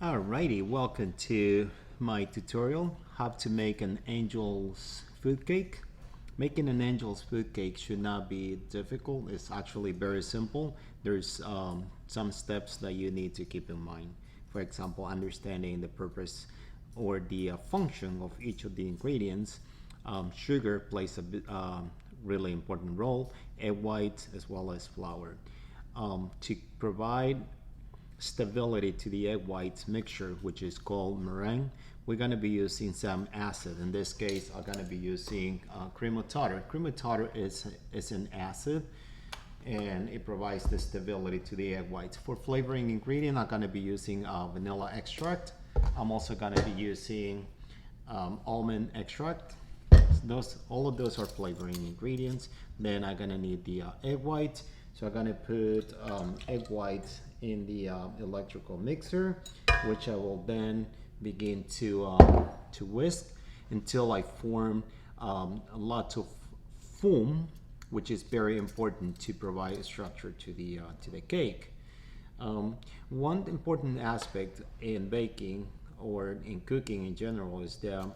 Alrighty, welcome to my tutorial, how to make an angel's food cake. Making an angel's food cake should not be difficult. It's actually very simple. There's some steps that you need to keep in mind. For example, understanding the purpose or the function of each of the ingredients. Sugar plays a really important role, egg white as well as flour. To provide stability to the egg whites mixture, which is called meringue, we're going to be using some acid. In this case, I'm going to be using cream of tartar. Cream of tartar is an acid, and it provides the stability to the egg whites. For flavoring ingredient, I'm going to be using vanilla extract. I'm also going to be using almond extract. All of those are flavoring ingredients. Then I'm going to need the egg white. So I'm going to put egg whites in the electrical mixer, which I will then begin to whisk until I form a lot of foam, which is very important to provide structure to the cake. One important aspect in baking or in cooking in general is that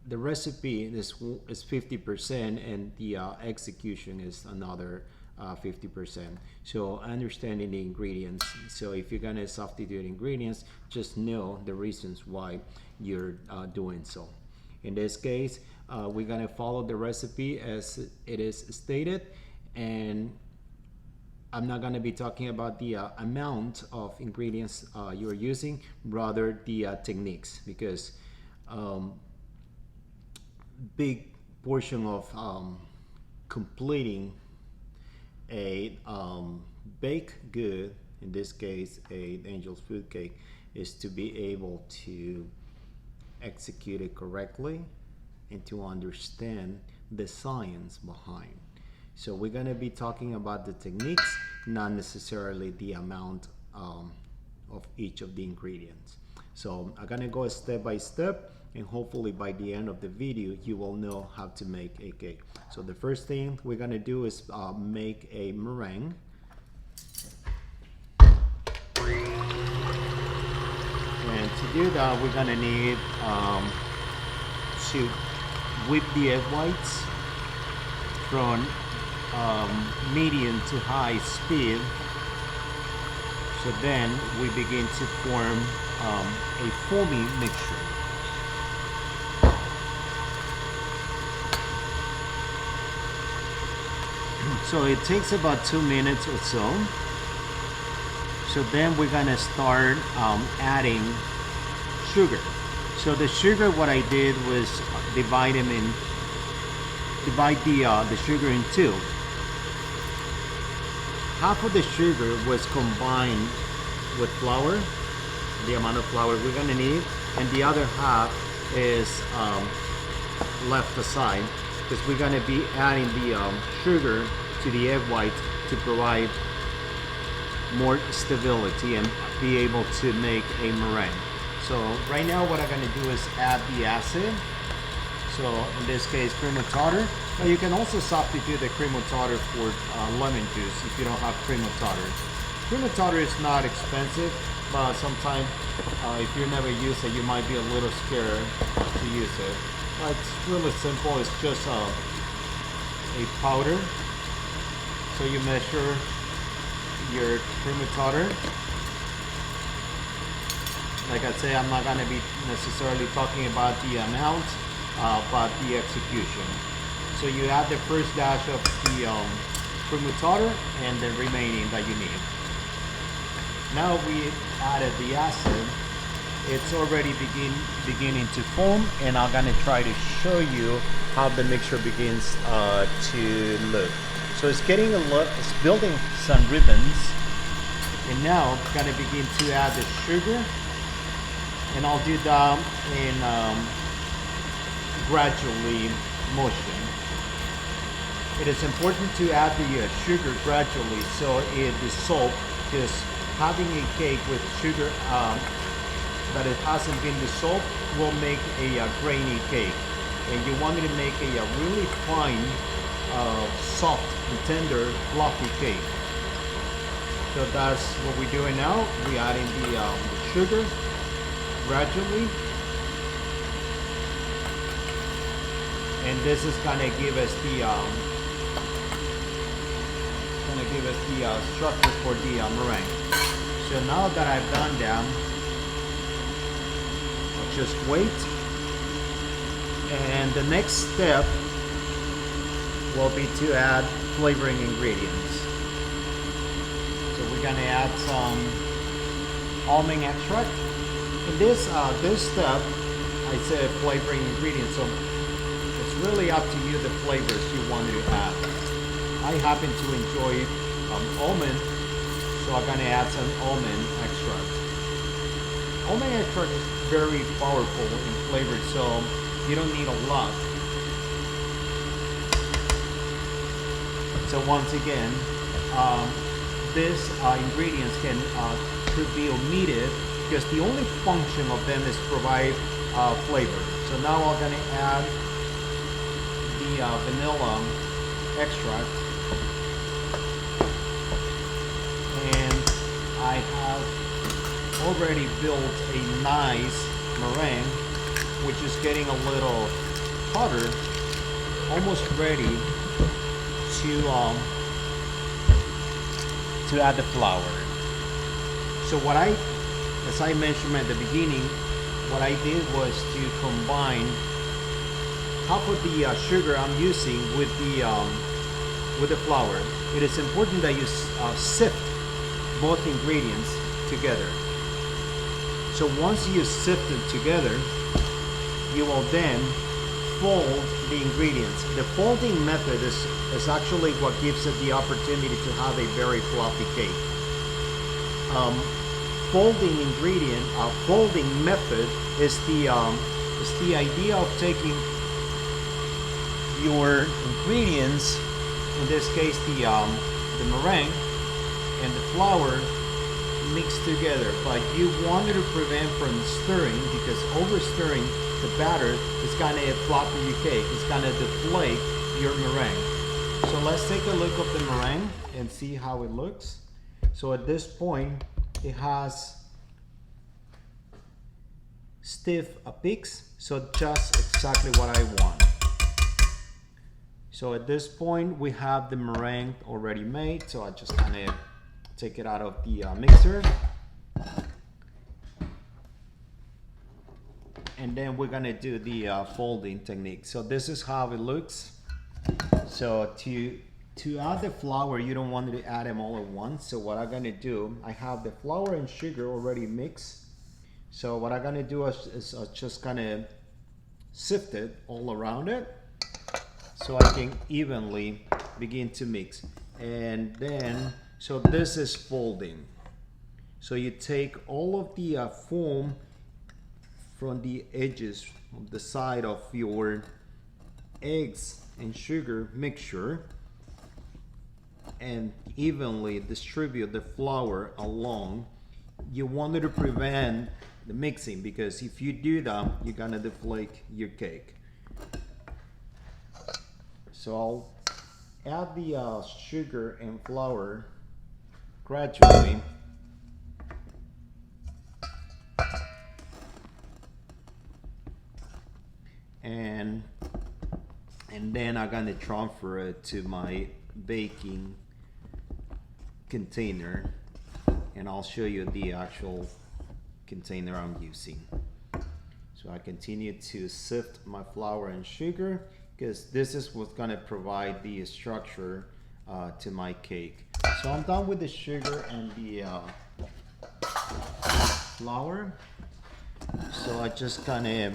the recipe is 50% and the execution is another 50%. So understanding the ingredients. So if you're gonna substitute ingredients, just know the reasons why you're doing so. In this case, we're gonna follow the recipe as it is stated, and I'm not gonna be talking about the amount of ingredients you're using, rather the techniques, because big portion of completing a baked good, in this case a angel's food cake, is to be able to execute it correctly and to understand the science behind. So we're going to be talking about the techniques, not necessarily the amount of each of the ingredients. So I'm going to go step by step, and hopefully by the end of the video you will know how to make a cake. So the first thing we're going to do is make a meringue. And to do that, we're going to need to whip the egg whites from medium to high speed. So then we begin to form a foamy mixture. So it takes about 2 minutes or so. So then we're gonna start adding sugar. So the sugar, what I did was divide the sugar in two. Half of the sugar was combined with flour, the amount of flour we're gonna need, and the other half is left aside, because we're gonna be adding the sugar to the egg white to provide more stability and be able to make a meringue. So right now what I'm going to do is add the acid. So in this case, cream of tartar. Now you can also substitute the cream of tartar for lemon juice if you don't have cream of tartar. Cream of tartar is not expensive, but sometimes if you never use it, you might be a little scared to use it. But it's really simple. It's just a powder. So you measure your cream of tartar. Like I say, I'm not going to be necessarily talking about the amount, but the execution. So you add the first dash of the cream of tartar and the remaining that you need. Now we added the acid. It's already beginning to form, and I'm going to try to show you how the mixture begins to look. So it's getting it's building some ribbons, and now I'm going to begin to add the sugar, and I'll do that in gradually motion. It is important to add the sugar gradually so it dissolves, because having a cake with sugar that it hasn't been dissolved will make a grainy cake, and you want to make a really fine, soft and tender, fluffy cake. So that's what we're doing now. We're adding the sugar gradually. And this is gonna give us the structure for the meringue. So now that I've done that, I'll just wait. And the next step will be to add flavoring ingredients. So we're gonna add some almond extract. In this step, I said flavoring ingredients. So it's really up to you the flavors you want to add. I happen to enjoy almond, so I'm gonna add some almond extract. Almond extract is very powerful in flavor, so you don't need a lot. So once again, these ingredients could be omitted because the only function of them is provide flavor. So now I'm gonna add the vanilla extract, and I have already built a nice meringue, which is getting a little hotter, almost ready to add the flour. So as I mentioned at the beginning, what I did was to combine half of the sugar I'm using with the flour. It is important that you sift both ingredients together. So once you sift them together, you will then fold the ingredients. The folding method is actually what gives it the opportunity to have a very fluffy cake. Folding method is the idea of taking your ingredients, in this case the meringue and the flour, mixed together, but you wanted to prevent from stirring, because over stirring the batter is gonna flatten your cake. It's gonna deflate your meringue. So let's take a look at the meringue and see how it looks. So at this point, it has stiff peaks, so just exactly what I want. So at this point, we have the meringue already made, so I just gonna take it out of the mixer. And then we're gonna do the folding technique. So this is how it looks. So to add the flour, you don't want to add them all at once. So what I'm gonna do, I have the flour and sugar already mixed. So what I'm gonna do is just gonna sift it all around it, so I can evenly begin to mix. And then, so this is folding. So you take all of the foam from the edges of the side of your eggs and sugar mixture and evenly distribute the flour along. You wanted to prevent the mixing, because if you do that, you're gonna deflate your cake. So I'll add the sugar and flour gradually. And then I'm gonna transfer it to my baking container, and I'll show you the actual container I'm using. So I continue to sift my flour and sugar, because this is what's gonna provide the structure to my cake. So I'm done with the sugar and the flour. So I just kind of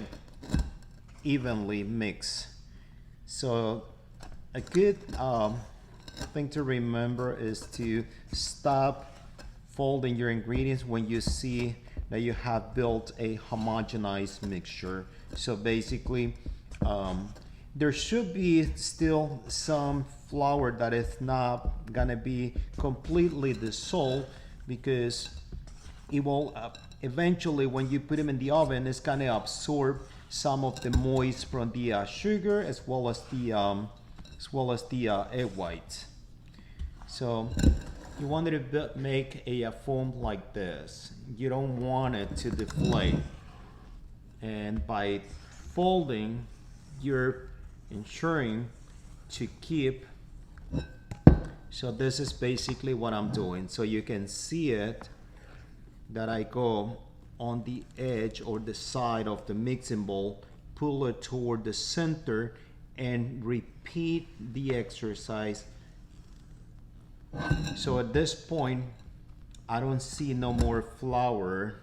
evenly mix. So a good thing to remember is to stop folding your ingredients when you see that you have built a homogenized mixture. So basically, there should be still some flour that is not gonna be completely dissolved, because it will eventually, when you put them in the oven, it's gonna absorb some of the moist from the sugar as well as the egg whites. So you want to make a foam like this. You don't want it to deflate. And by folding, you're ensuring to keep. So this is basically what I'm doing. So you can see it that I go on the edge or the side of the mixing bowl, pull it toward the center, and repeat the exercise. So at this point, I don't see no more flour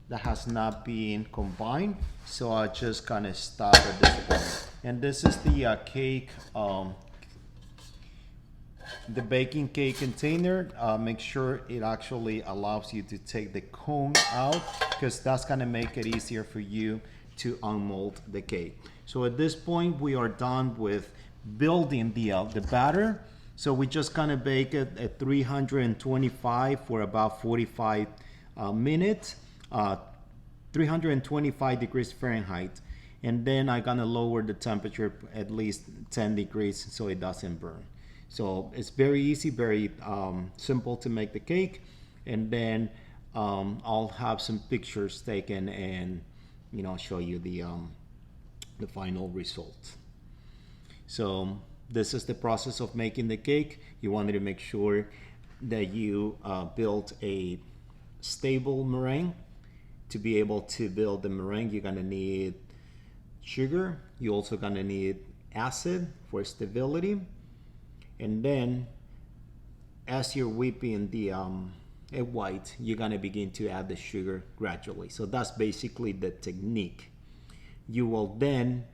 that has not been combined. So I just kind of stop at this point. And this is the cake, the baking cake container. Make sure it actually allows you to take the cone out, because that's gonna make it easier for you to unmold the cake. So at this point, we are done with building the batter. So we just kind of bake it at 325 for about 45 minutes, 325 degrees Fahrenheit. And then I'm gonna lower the temperature at least 10 degrees so it doesn't burn. So it's very easy, very simple to make the cake. And then I'll have some pictures taken and show you the final result. So this is the process of making the cake. You wanted to make sure that you build a stable meringue. To be able to build the meringue, you're gonna need sugar. You're also gonna need acid for stability. And then as you're whipping the egg white, you're gonna begin to add the sugar gradually. So that's basically the technique. You will then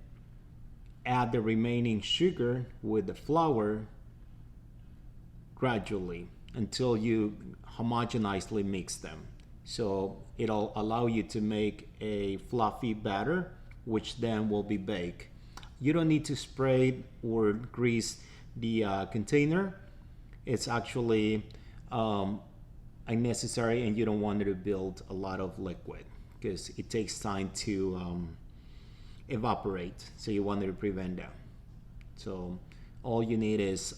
add the remaining sugar with the flour gradually until you homogeneously mix them. So it'll allow you to make a fluffy batter, which then will be baked. You don't need to spray or grease the container. It's actually unnecessary, and you don't want it to build a lot of liquid because it takes time to evaporate. So you want to prevent that. So all you need is,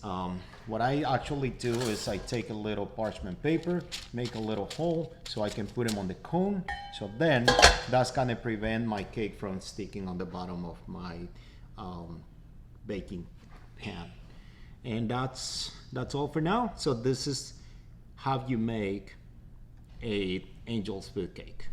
what I actually do is I take a little parchment paper, make a little hole so I can put them on the cone. So then that's gonna prevent my cake from sticking on the bottom of my baking pan. And that's all for now. So this is how you make a angel's food cake.